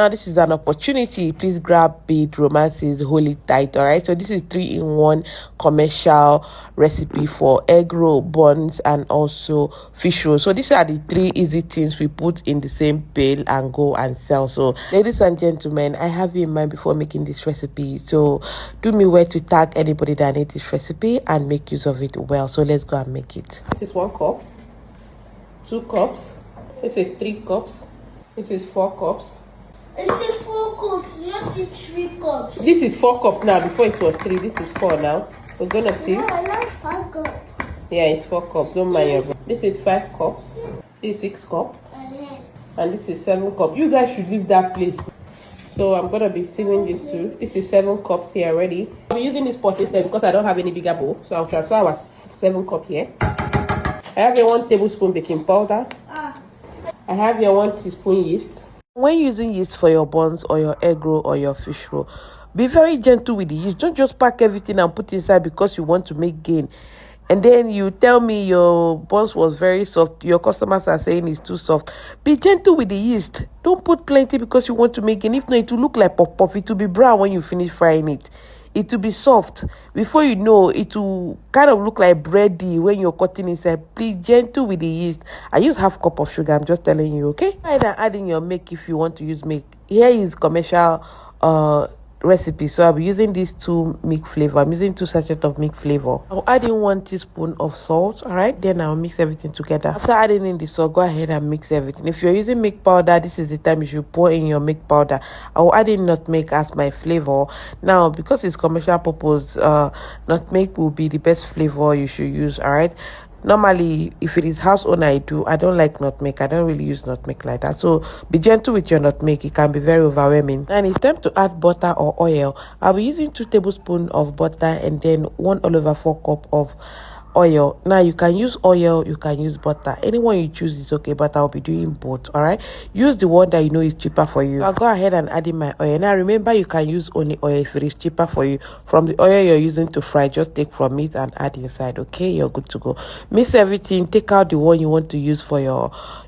Now this is an opportunity. Please grab it. Romances, hold it tight. All right. So this is 3-in-1 commercial recipe for egg roll, buns, and also fish roll. So these are the 3 easy things we put in the same pail and go and sell. So ladies and gentlemen, I have you in mind before making this recipe. So do me well to tag anybody that needs this recipe and make use of it well. So let's go and make it. This is 1 cup, 2 cups. This is 3 cups. This is 4 cups. This is 4 cups. Yes, it's 3 cups. This is 4 cups now. Before it was 3. This is 4 now. We're gonna see. No, I like 5 cups. Yeah, it's 4 cups. Don't mind your. This is 5 cups. This is 6 cups. And this is 7 cups. You guys should leave that place. So I'm gonna be sieving this too. This is 7 cups here already. I'm using this pot instead because I don't have any bigger bowl. So I'll transfer our 7 cups here. I have here 1 tablespoon baking powder. I have here 1 teaspoon yeast. When using yeast for your buns or your egg roll or your fish roll, be very gentle with the yeast. Don't just pack everything and put inside because you want to make gain. And then you tell me your buns was very soft. Your customers are saying it's too soft. Be gentle with the yeast. Don't put plenty because you want to make gain. If not, it will look like puff-puff. It will be brown when you finish frying it. It will be soft. Before you know, it will kind of look like bready when you're cutting inside. Be gentle with the yeast. I use half cup of sugar. I'm just telling you, okay? And add in your milk if you want to use milk. Here is commercial recipe. So I'll be using these 2 milk flavor. I'm using 2 sachets of milk flavor. I'll add in 1 teaspoon of salt. All right, then I'll mix everything together. After adding in the salt, go ahead and mix everything. If you're using milk powder, this is the time you should pour in your milk powder. I'll add in nutmeg as my flavor. Now, because it's commercial purpose, nutmeg will be the best flavor you should use. All right. Normally, if it is house owner, I don't like nutmeg. I don't really use nutmeg like that. So be gentle with your nutmeg. It can be very overwhelming. And it's time to add butter or oil. I'll be using 2 tablespoons of butter and then 1/4 cup of oil. Now you can use oil, you can use butter. Anyone you choose is okay, but I'll be doing both. All right, use the one that you know is cheaper for you. I'll go ahead and add in my oil. Now remember, you can use only oil if it is cheaper for you. From the oil you're using to fry, just take from it and add inside. Okay, you're good to go. Mix everything, take out the one you want to use for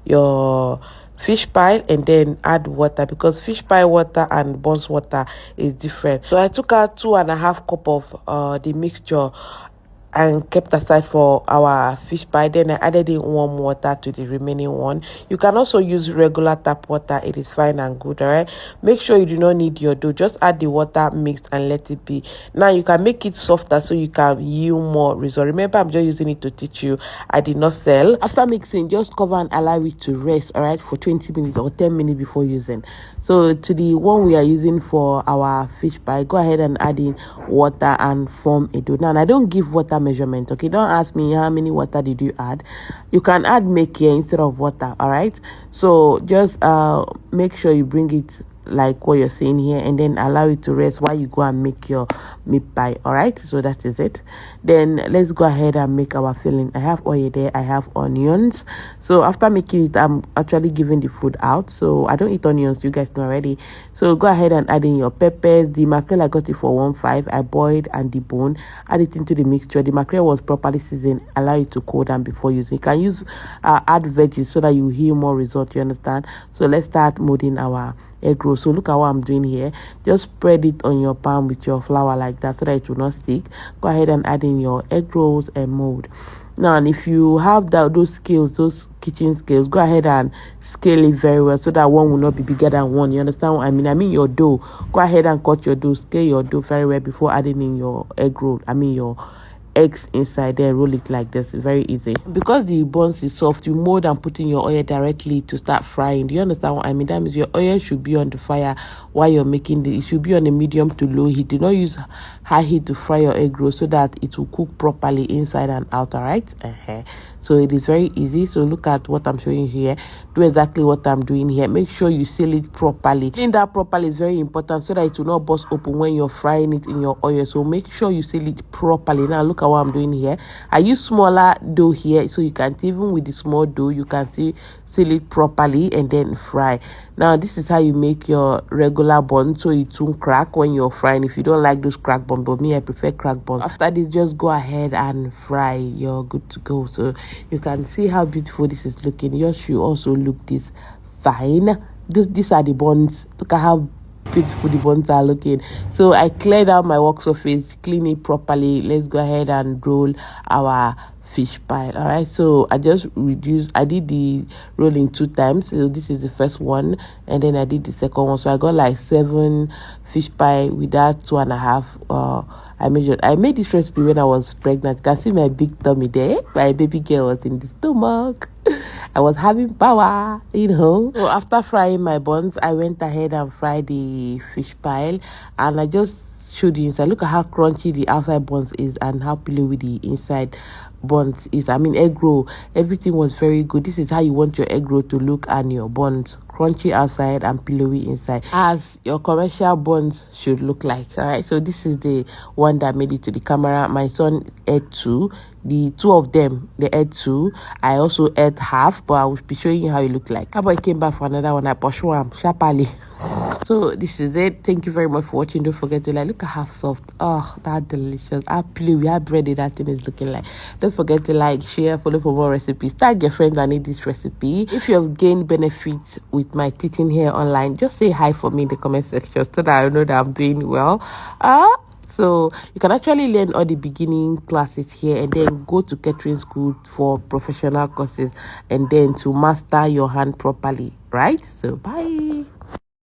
your fish pie, and then add water because fish pie water and buns water is different. So I took out 2.5 cup of the mixture and kept aside for our fish pie. Then I added in warm water to the remaining one. You can also use regular tap water. It is fine and good. All right, make sure you do not need your dough. Just add the water mixed and let it be. Now you can make it softer so you can yield more result. Remember, I'm just using it to teach you. I did not sell. After mixing, just cover and allow it to rest, all right, for 20 minutes or 10 minutes before using. So to the one we are using for our fish pie, go ahead and add in water and form a dough. Now I don't give water measurement, okay? Don't ask me how many water did you add. You can add milk here instead of water. All right, so just make sure you bring it like what you're seeing here, and then allow it to rest while you go and make your meat pie. All right, so that is it. Then let's go ahead and make our filling. I have oil there, I have onions. So after making it, I'm actually giving the food out, so I don't eat onions, you guys know already. So go ahead and add in your peppers. The mackerel, I got it for 1.5. I boiled and deboned, add it into the mixture. The mackerel was properly seasoned. Allow it to cool down before using. You can use add veggies so that you hear more result, you understand? So let's start molding our egg roll. So look at what I'm doing here. Just spread it on your palm with your flour like that so that it will not stick. Go ahead and add in your egg rolls and mold. Now, and if you have those scales, those kitchen scales, go ahead and scale it very well so that one will not be bigger than one. You understand what I mean? I mean your dough. Go ahead and cut your dough, scale your dough very well before adding in your egg roll. I mean your eggs inside there. Roll it like this. It's very easy. Because the buns is soft, you mold and put in your oil directly to start frying. Do you understand what I mean? That means your oil should be on the fire while you're making it should be on a medium to low heat. Do not use high heat to fry your egg roll so that it will cook properly inside and out. All right, so it is very easy. So look at what I'm showing you here. Do exactly what I'm doing here. Make sure you seal it properly. Clean that properly is very important so that it will not burst open when you're frying it in your oil. So make sure you seal it properly. Now look at what I'm doing here. I use smaller dough here, so you can, even with the small dough, you can see seal it properly and then fry. Now this is how you make your regular bun so it won't crack when you're frying. If you don't like those crack buns, but me, I prefer crack buns. After this, just go ahead and fry. You're good to go. So you can see how beautiful this is looking. Yours should also look this fine. these are the buns. Look at how beautiful the buns are looking. So I cleared out my work surface, clean it properly. Let's go ahead and roll our fish pie. All right, so I just I did the rolling 2 times. So this is the first one, and then I did the second one. So I got like 7 fish pie with that 2.5. I made this recipe when I was pregnant. You can see my big tummy there. My baby girl was in the stomach. I was having power, you know. So after frying my buns, I went ahead and fried the fish pie, and I just showed you inside. Look at how crunchy the outside buns is and how pillowy the inside buns is. I mean, egg roll, everything was very good. This is how you want your egg roll to look, and your buns crunchy outside and pillowy inside, as your commercial buns should look like. All right, so this is the one that made it to the camera. My son ate 2. The 2 of them, they ate 2. I also ate half, but I will be showing you how it looked like. How about I came back for another one? I push one sharply. So this is it. Thank you very much for watching. Don't forget to like. Look at how soft. Oh, that delicious. How pillowy, how bready that thing is looking like. Don't forget to like, share, follow for more recipes. Tag your friends that need this recipe. If you have gained benefits with my teaching here online, just say hi for me in the comment section so that I know that I'm doing well. So you can actually learn all the beginning classes here, and then go to catering school for professional courses, and then to master your hand properly, right? So bye.